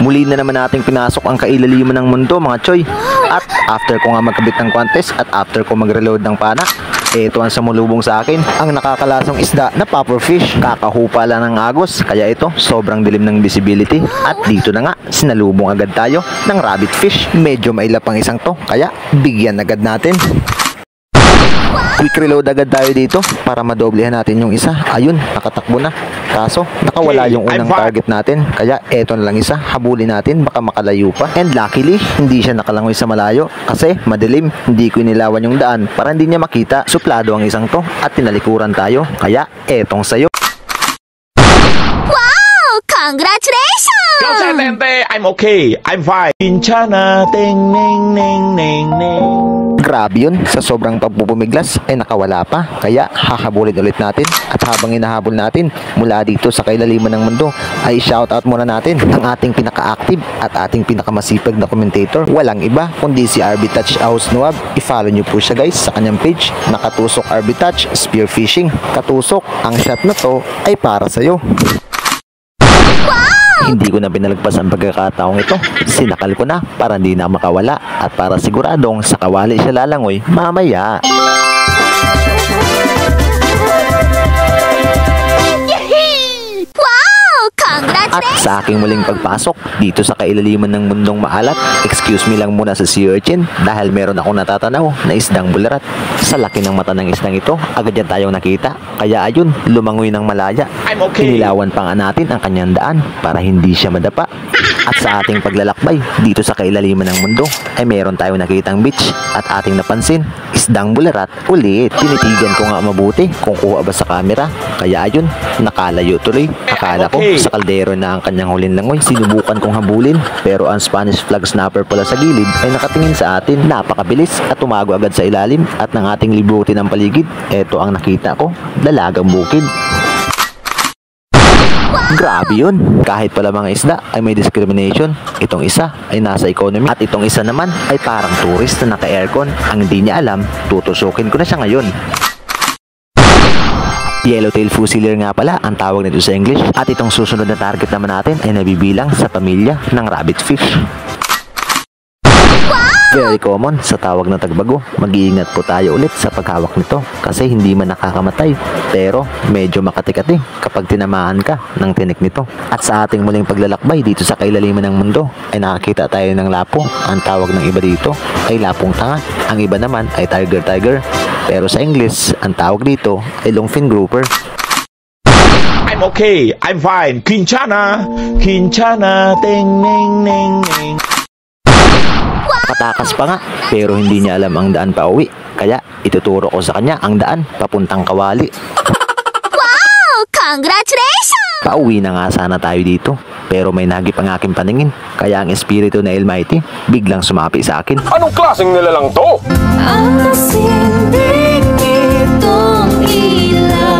Muli na naman nating pinasok ang kailaliman ng mundo mga choy. At after ko nga magkabit ng contest at after ko mag-reload ng pana, ito ang sumulubong sa akin, ang nakakalasong isda na pufferfish. Kakahupa lang ng agos, kaya ito sobrang dilim ng visibility. At dito na nga, sinalubong agad tayo ng rabbit fish. Medyo mailap ang isang to, kaya bigyan agad natin. Quick reload agad tayo dito para madoblehan natin yung isa. Ayun, nakatakbo na. Kaso, nakawala yung unang target natin. Kaya eto na lang isa, habulin natin, baka makalayo pa. And luckily, hindi siya nakalangoy sa malayo kasi madilim. Hindi ko inilawan yung daan para hindi niya makita. Suplado ang isang to at tinalikuran tayo. Kaya etong sayo. Wow! Congratulations! Yo, Tente, I'm okay. I'm fine. Pinchana, ting, ning, ning, ning, ning. Grabe yun, sa sobrang pagpupumiglas ay nakawala pa. Kaya hahabulin ulit natin. At habang hinahabol natin mula dito sa kailaliman ng mundo, ay shoutout muna natin ang ating pinaka-active at ating pinakamasipag na commentator. Walang iba kundi si RB Touch Aus Nuab. I-follow nyo po siya guys sa kanyang page. Nakatusok RB Touch Spearfishing. Katusok, ang shot na to ay para sa'yo. Hindi ko na pinalagpas ang pagkakataong ito. Sinakal ko na para hindi na makawala at para siguradong sa kawali siya lalangoy mamaya. At sa aking muling pagpasok dito sa kailaliman ng mundong maalat, excuse me lang muna sa sea urchin dahil meron akong natatanaw na isdang bularat. Sa laki ng mata ng isdang ito, agad yan tayong nakita. Kaya ayun, lumangoy ng malaya. Inilawan pa nga natin ang kanyang daan para hindi siya madapa. At sa ating paglalakbay dito sa kailaliman ng mundo ay meron tayong nakitang beach at ating napansin, isdang bularat ulit. Tinitigan ko nga mabuti kung kuha ba sa camera. Kaya ayun, nakalayo tuloy. Akala ko sa kaldero na ang kanyang huling langoy. Sinubukan kong habulin pero ang Spanish flag snapper pala sa gilid ay nakatingin sa atin. Napakabilis at tumago agad sa ilalim at ng ating libutin ng paligid. Eto ang nakita ko, dalagang bukid. Grabe yun. Kahit pala mga isda ay may discrimination. Itong isa ay nasa economy at itong isa naman ay parang tourist na naka-aircon. Ang hindi niya alam, tutusukin ko na siya ngayon. Yellowtail fusiler nga pala ang tawag nito sa English. At itong susunod na target naman natin ay nabibilang sa pamilya ng rabbit fish. Very common sa tawag ng tagbago. Mag-iingat po tayo ulit sa paghawak nito kasi hindi man nakakamatay pero medyo makatikati kapag tinamaan ka ng tinik nito. At sa ating muling paglalakbay dito sa kailaliman ng mundo ay nakakita tayo ng lapo. Ang tawag ng iba dito ay lapong tanga. Ang iba naman ay tiger. Pero sa English, ang tawag dito ay longfin grouper. I'm okay. I'm fine. Quinchana, Quinchana, ting, ning, ning, ning. Patakas pa nga, pero hindi niya alam ang daan pa uwi. Kaya ituturo ko sa kanya ang daan papuntang Kawali. Wow! Congratulations! Pauwi na nga sana tayo dito, pero may nagip ang aking paningin. Kaya ang espiritu na Almighty biglang sumapi sa akin. Anong klaseng nilalang to? Ang sindig nitong ilaw.